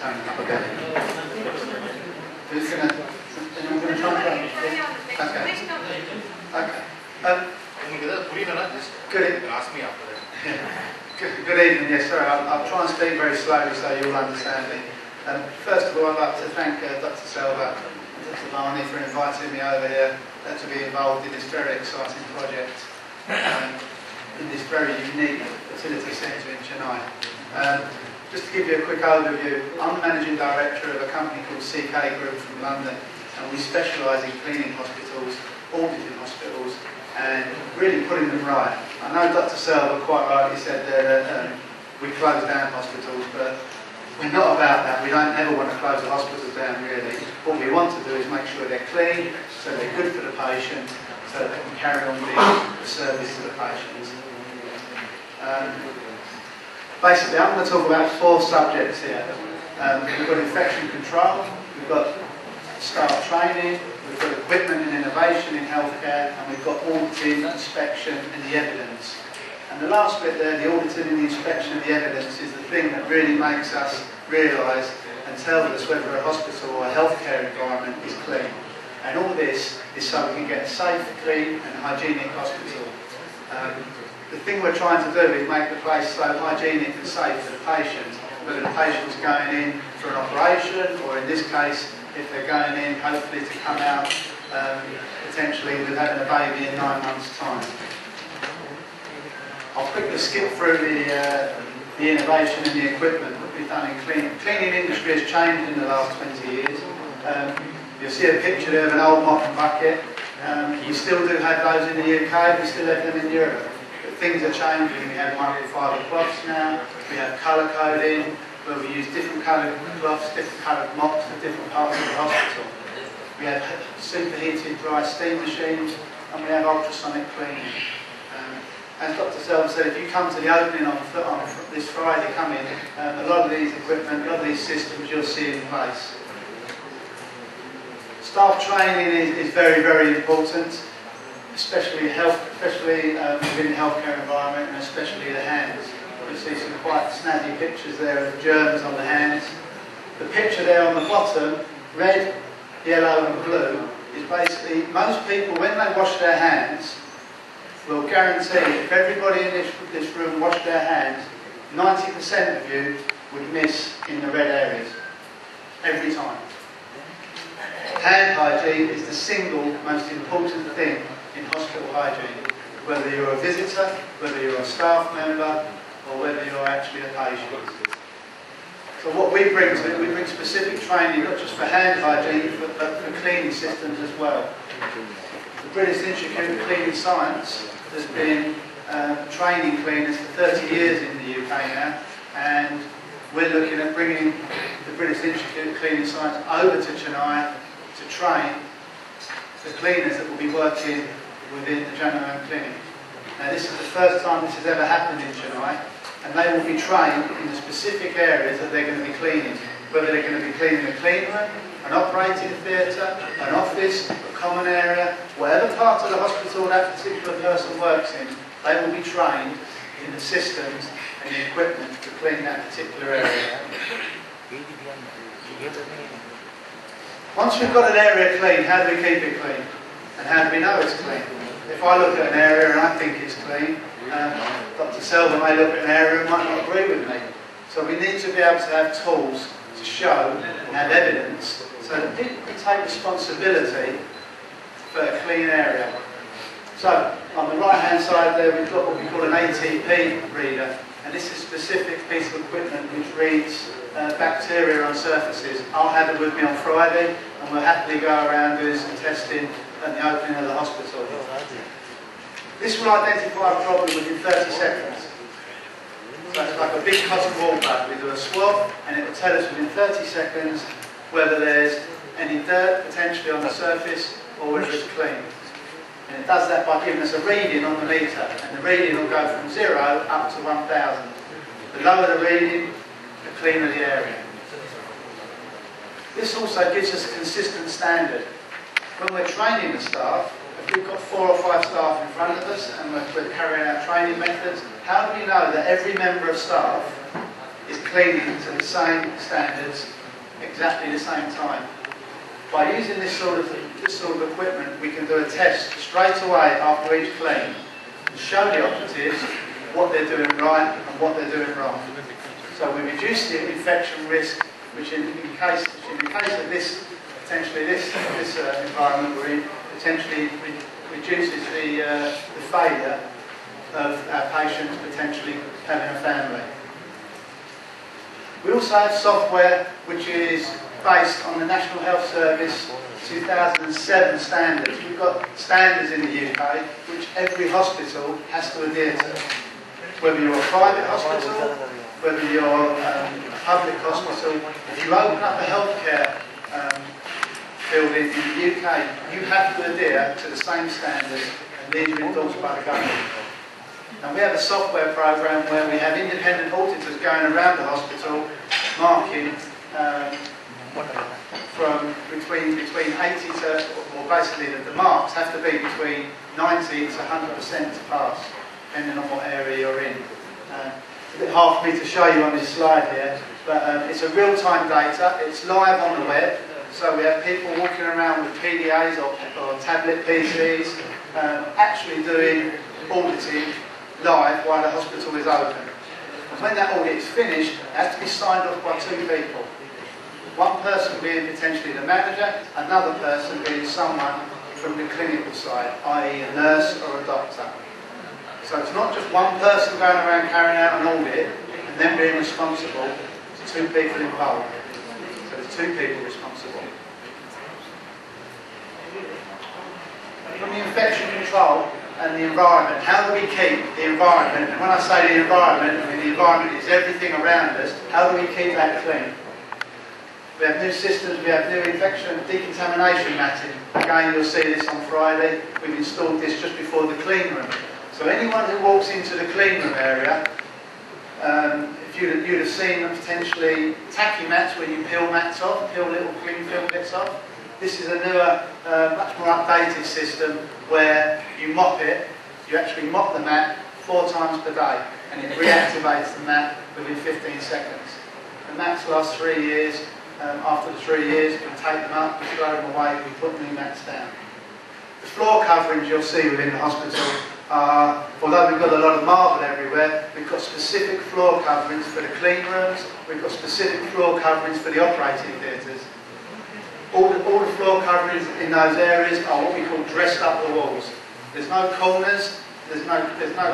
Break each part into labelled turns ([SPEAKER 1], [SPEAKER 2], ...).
[SPEAKER 1] Okay. Who's going to try? Okay. Good.
[SPEAKER 2] Ask me after that.
[SPEAKER 1] Good evening. Yes, sorry. I'll try and speak very slowly so you'll understand me. First of all, I'd like to thank Dr. Selva and Dr. Varney for inviting me over here to be involved in this very exciting project in this very unique fertility centre in Chennai. Just to give you a quick overview, I'm the Managing Director of a company called CK Group from London, and we specialise in cleaning hospitals, auditing hospitals, and really putting them right. I know Dr. Selva quite rightly said there that we close down hospitals, but we're not about that. We don't ever want to close the hospitals down, really. What we want to do is make sure they're clean, so they're good for the patient, so that they can carry on the service to the patients. Basically, I'm going to talk about 4 subjects here. We've got infection control, we've got staff training, we've got equipment and innovation in healthcare, and we've got auditing, inspection and the evidence. And the last bit there, the auditing and the inspection of the evidence, is the thing that really makes us realise and tells us whether a hospital or a healthcare environment is clean. And all this is so we can get a safe, clean and hygienic hospital. The thing we're trying to do is make the place so hygienic and safe for the patient, whether the patient's going in for an operation, or in this case, if they're going in hopefully to come out potentially with having a baby in 9 months' time. I'll quickly skip through the innovation and the equipment that we've done in cleaning. The cleaning industry has changed in the last 20 years. You'll see a picture there of an old mop and bucket. We still do have those in the UK, we still have them in Europe. But things are changing. We have microfiber cloths now, we have colour coding, where we use different coloured cloths, different coloured mops for different parts of the hospital. We have superheated dry steam machines, and we have ultrasonic cleaning. As Dr. Selva said, if you come to the opening on this Friday, come in, a lot of these equipment, a lot of these systems you'll see in place. Staff training is very, very important, especially within the healthcare environment, and especially the hands. You'll see some quite snazzy pictures there of germs on the hands. The picture there on the bottom, red, yellow and blue, is basically most people, when they wash their hands, will guarantee if everybody in this room washed their hands, 90% of you would miss in the red areas. Every time. Hand hygiene is the single most important thing in hospital hygiene. Whether you're a visitor, whether you're a staff member, or whether you're actually a patient. So what we bring to it, we bring specific training, not just for hand hygiene, but for cleaning systems as well. The British Institute of Cleaning Science has been training cleaners for 30 years in the UK now, and we're looking at bringing the British Institute of Cleaning Science over to Chennai to train the cleaners that will be working within the Jananam clinic. Now this is the first time this has ever happened in Chennai, and they will be trained in the specific areas that they're going to be cleaning, whether they're going to be cleaning a clean room, an operating theatre, an office, a common area, whatever part of the hospital that particular person works in, they will be trained in the systems and the equipment to clean that particular area. Once we've got an area clean, how do we keep it clean? And how do we know it's clean? If I look at an area and I think it's clean, Dr. Selva may look at an area and might not agree with me. So we need to be able to have tools to show and have evidence so that people can take responsibility for a clean area. So on the right hand side there we've got what we call an ATP reader, and this is a specific piece of equipment which reads bacteria on surfaces. I'll have it with me on Friday, and we'll happily go around doing some testing at the opening of the hospital. This will identify a problem within 30 seconds. So it's like a big cotton wool bag. We do a swab and it will tell us within 30 seconds whether there's any dirt potentially on the surface or whether it's clean. And it does that by giving us a reading on the meter, and the reading will go from 0 up to 1,000. The lower the reading, the cleaner the area. This also gives us a consistent standard. When we're training the staff, if we've got 4 or 5 staff in front of us and we're carrying out training methods, how do we know that every member of staff is cleaning to the same standards, exactly the same time. By using this sort of equipment, we can do a test straight away after each clean and show the operatives what they're doing right and what they're doing wrong. So we reduce the infection risk, which in the case of this, potentially this environment we're in, potentially reduces the failure of our patients potentially having a family. We also have software which is based on the National Health Service 2007 standards. We've got standards in the UK which every hospital has to adhere to. Whether you're a private hospital, whether you're a public hospital, if you open up a healthcare building in the UK, you have to adhere to the same standards, and these are endorsed by the government. And we have a software program where we have independent auditors going around the hospital marking from between 80 to, or basically the marks have to be between 90 to 100% to pass, depending on what area you're in. It's a bit hard for me to show you on this slide here, but it's a real-time data. It's live on the web, so we have people walking around with PDAs or tablet PCs actually doing auditing live while the hospital is open. And when that audit is finished, it has to be signed off by two people. One person being potentially the manager, another person being someone from the clinical side, i.e. a nurse or a doctor. So it's not just one person going around carrying out an audit and then being responsible, it's two people involved. So there's two people responsible. From the infection control and the environment, how do we keep the environment, and when I say the environment, I mean the environment is everything around us, how do we keep that clean? We have new systems, we have new infection decontamination matting. Again, you'll see this on Friday. We've installed this just before the clean room. So anyone who walks into the clean room area, if you'd have seen potentially tacky mats where you peel mats off, peel little cling film bits off. This is a newer, much more updated system where you mop it, you actually mop the mat 4 times per day and it reactivates the mat within 15 seconds. The mats last 3 years. After the 3 years, we take them up, we throw them away, we put new mats down. The floor coverings you'll see within the hospital are, although we've got a lot of marble everywhere, we've got specific floor coverings for the clean rooms, we've got specific floor coverings for the operating theatres. All the floor coverings in those areas are what we call dressed up the walls. There's no corners, there's no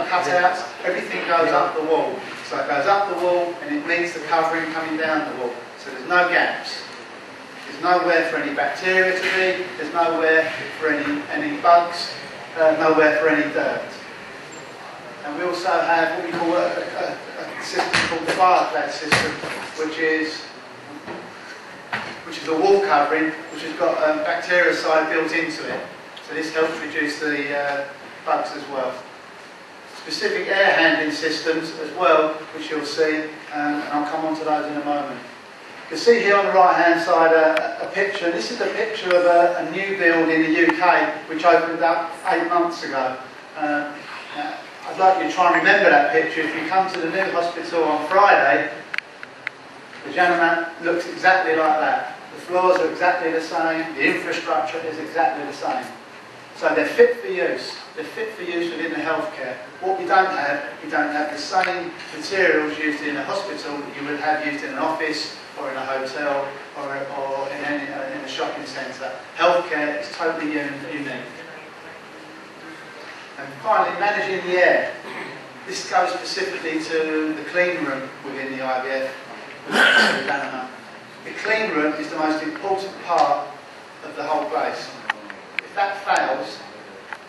[SPEAKER 1] cutouts, everything goes up the wall. So it goes up the wall and it meets the covering coming down the wall. So there's no gaps. There's nowhere for any bacteria to be, there's nowhere for any bugs, nowhere for any dirt. And we also have what we call a system called the fireclad system, which is a wall covering which has got bactericide built into it. So this helps reduce the bugs as well. Specific air handling systems as well, which you'll see, and I'll come on to those in a moment. You can see here on the right hand side a picture. This is a picture of a new build in the UK which opened up 8 months ago. I'd like you to try and remember that picture. If you come to the new hospital on Friday, the Jananam looks exactly like that. The floors are exactly the same, the infrastructure is exactly the same. So they're fit for use. They're fit for use within the healthcare. What we don't have the same materials used in a hospital that you would have used in an office or in a hotel or in a shopping centre. Healthcare is totally unique. And finally, managing the air. This goes specifically to the clean room within the IVF. The clean room is the most important part of the whole place. If that fails,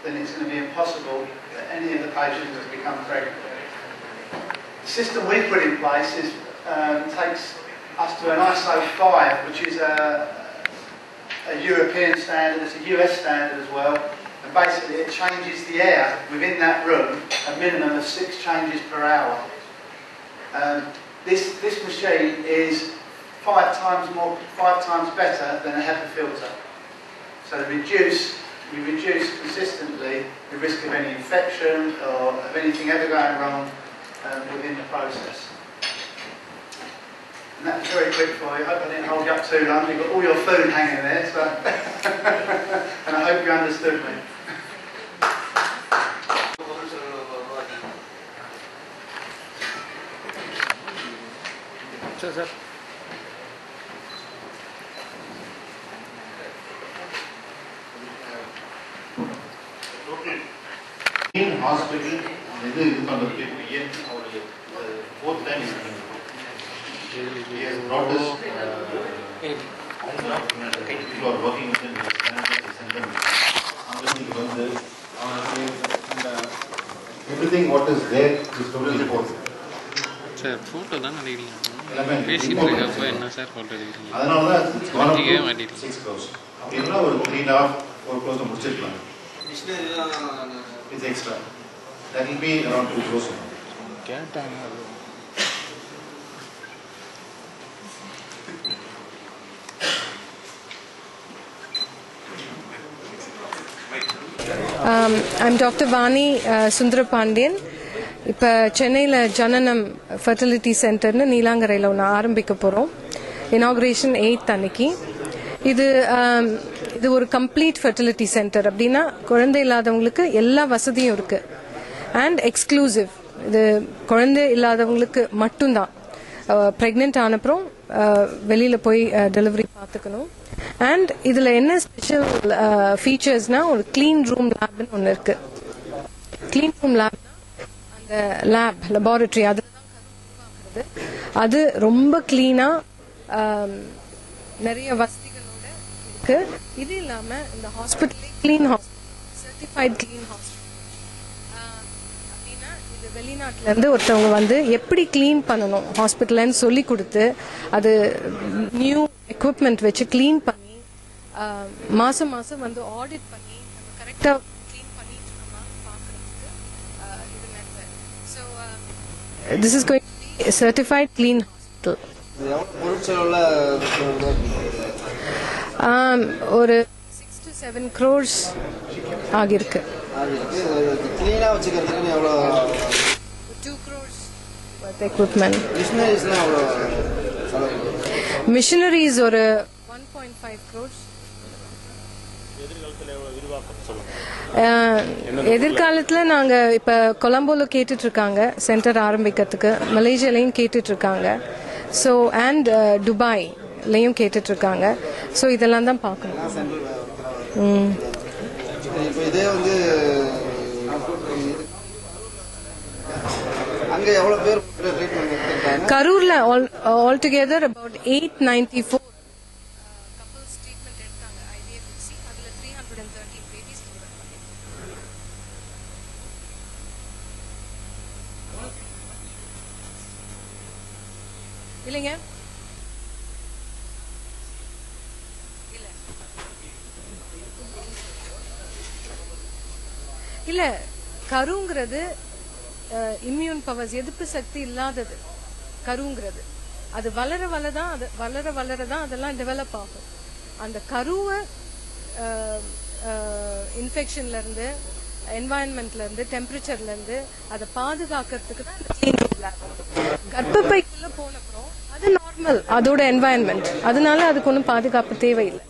[SPEAKER 1] then it's going to be impossible that any of the patients have become pregnant. The system we've put in place takes us to an ISO 5, which is a European standard, it's a US standard as well, and basically it changes the air within that room a minimum of 6 changes per hour. This machine is 5 times better than a HEPA filter. So we reduce consistently the risk of any infection or of anything ever going wrong within the process. And that was very quick for you. I hope I didn't hold you up too long. You've got all your food hanging there, so and I hope you understood me.
[SPEAKER 2] Sir.
[SPEAKER 3] In hospital, இது பண்றதுக்கு fourth time is coming. He has brought us people are working within the center. Everything what is there is totally reported.
[SPEAKER 2] Sir, photo தான் எடுக்கிறீங்க. பேசிட்டு இருக்கப்ப என்ன sir photo எடுக்கிறீங்க?
[SPEAKER 3] அதனால தான் it's 6 crores. அப்படினா ஒரு 3.5 4 crores முடிச்சிடலாம். It's extra. That will be around 2 crores.
[SPEAKER 2] கேட்டாங்க.
[SPEAKER 4] I'm Dr. Vani Sundrapandian. இப்போ சென்னையில் ஜனனம் ஃபர்டிலிட்டி சென்டர்னு நீலாங்கரையில் ஒன்று ஆரம்பிக்க போகிறோம். இனாக்ரேஷன் 8th அன்னைக்கு. இது ஒரு கம்ப்ளீட் ஃபர்டிலிட்டி சென்டர். அப்படின்னா குழந்தை இல்லாதவங்களுக்கு எல்லா வசதியும் இருக்குது. And exclusive. இது குழந்தை இல்லாதவங்களுக்கு மட்டும்தான். ப்ரெக்னென்ட் ஆனப்புறம் வெளியில் போய் டெலிவரி பார்த்துக்கணும். அண்ட் இதில் என்ன ஸ்பெஷல் ஃபீச்சர்ஸ்னால் ஒரு க்ளீன் ரூம் லேப்னு ஒன்று இருக்குது. க்ளீன் ரூம் லேப் அந்த லெபார்டரி அது ரொம்ப க்ளீனாக நிறைய வசதிகளோட இருக்கு. இது இல்லாமல் இந்த ஹாஸ்பிட்டலே clean hospital, certified clean hospital. அப்படின்னா இது வெளிநாட்டிலேருந்து ஒருத்தவங்க வந்து எப்படி க்ளீன் பண்ணணும் ஹாஸ்பிட்டல்னு சொல்லி கொடுத்து அது நியூ எக்யூப்மெண்ட் வச்சு க்ளீன் பண்ணி மாதம் மாதம் வந்து ஆடிட் பண்ணி நம்ம கரெக்டாக க்ளீன் பண்ணிட்டு இருக்கோமா பார்க்குறதுக்கு இது method. So this is going to be certified clean hospital. ஒரு 6 to 7 crores ஆகிருக்கு. 2 crores with equipment. Missionaries ஒரு 1.5 crores. எதிர்காலத்தில் நாங்கள் இப்போ கொலம்போல கேட்டுட்டு இருக்காங்க சென்டர் ஆரம்பிக்கிறதுக்கு. மலேசியாலையும் கேட்டுட்டு இருக்காங்க. ஸோ அண்ட் துபாய்லையும் கேட்டுட்டு இருக்காங்க. ஸோ இதெல்லாம் தான் பார்க்கணும். கரூர்ல all together about 894 couples treatment எடுத்தாங்க IVF. அதுல 313 babies இல்லைங்க. இல்ல கருங்கிறது இம்யூன் பவர்ஸ், எதிர்ப்பு சக்தி இல்லாதது கருங்கிறது. அது வளரதான் அதெல்லாம் டெவலப் ஆகும். அந்த கருவை இன்ஃபெக்ஷன்ல இருந்து, என்வாயன்மெண்ட்ல இருந்து, டெம்பரேச்சர்ல இருந்து அதை பாதுகாக்கிறதுக்கு தான் இந்த க்ளீன் ரூம் லேப். கர்ப்பப்பைக்குள்ள போனப்புறம் அது நார்மல், அதோட என்வாயன்மெண்ட். அதனால அதுக்கு ஒன்றும் பாதுகாப்பு தேவையில்லை.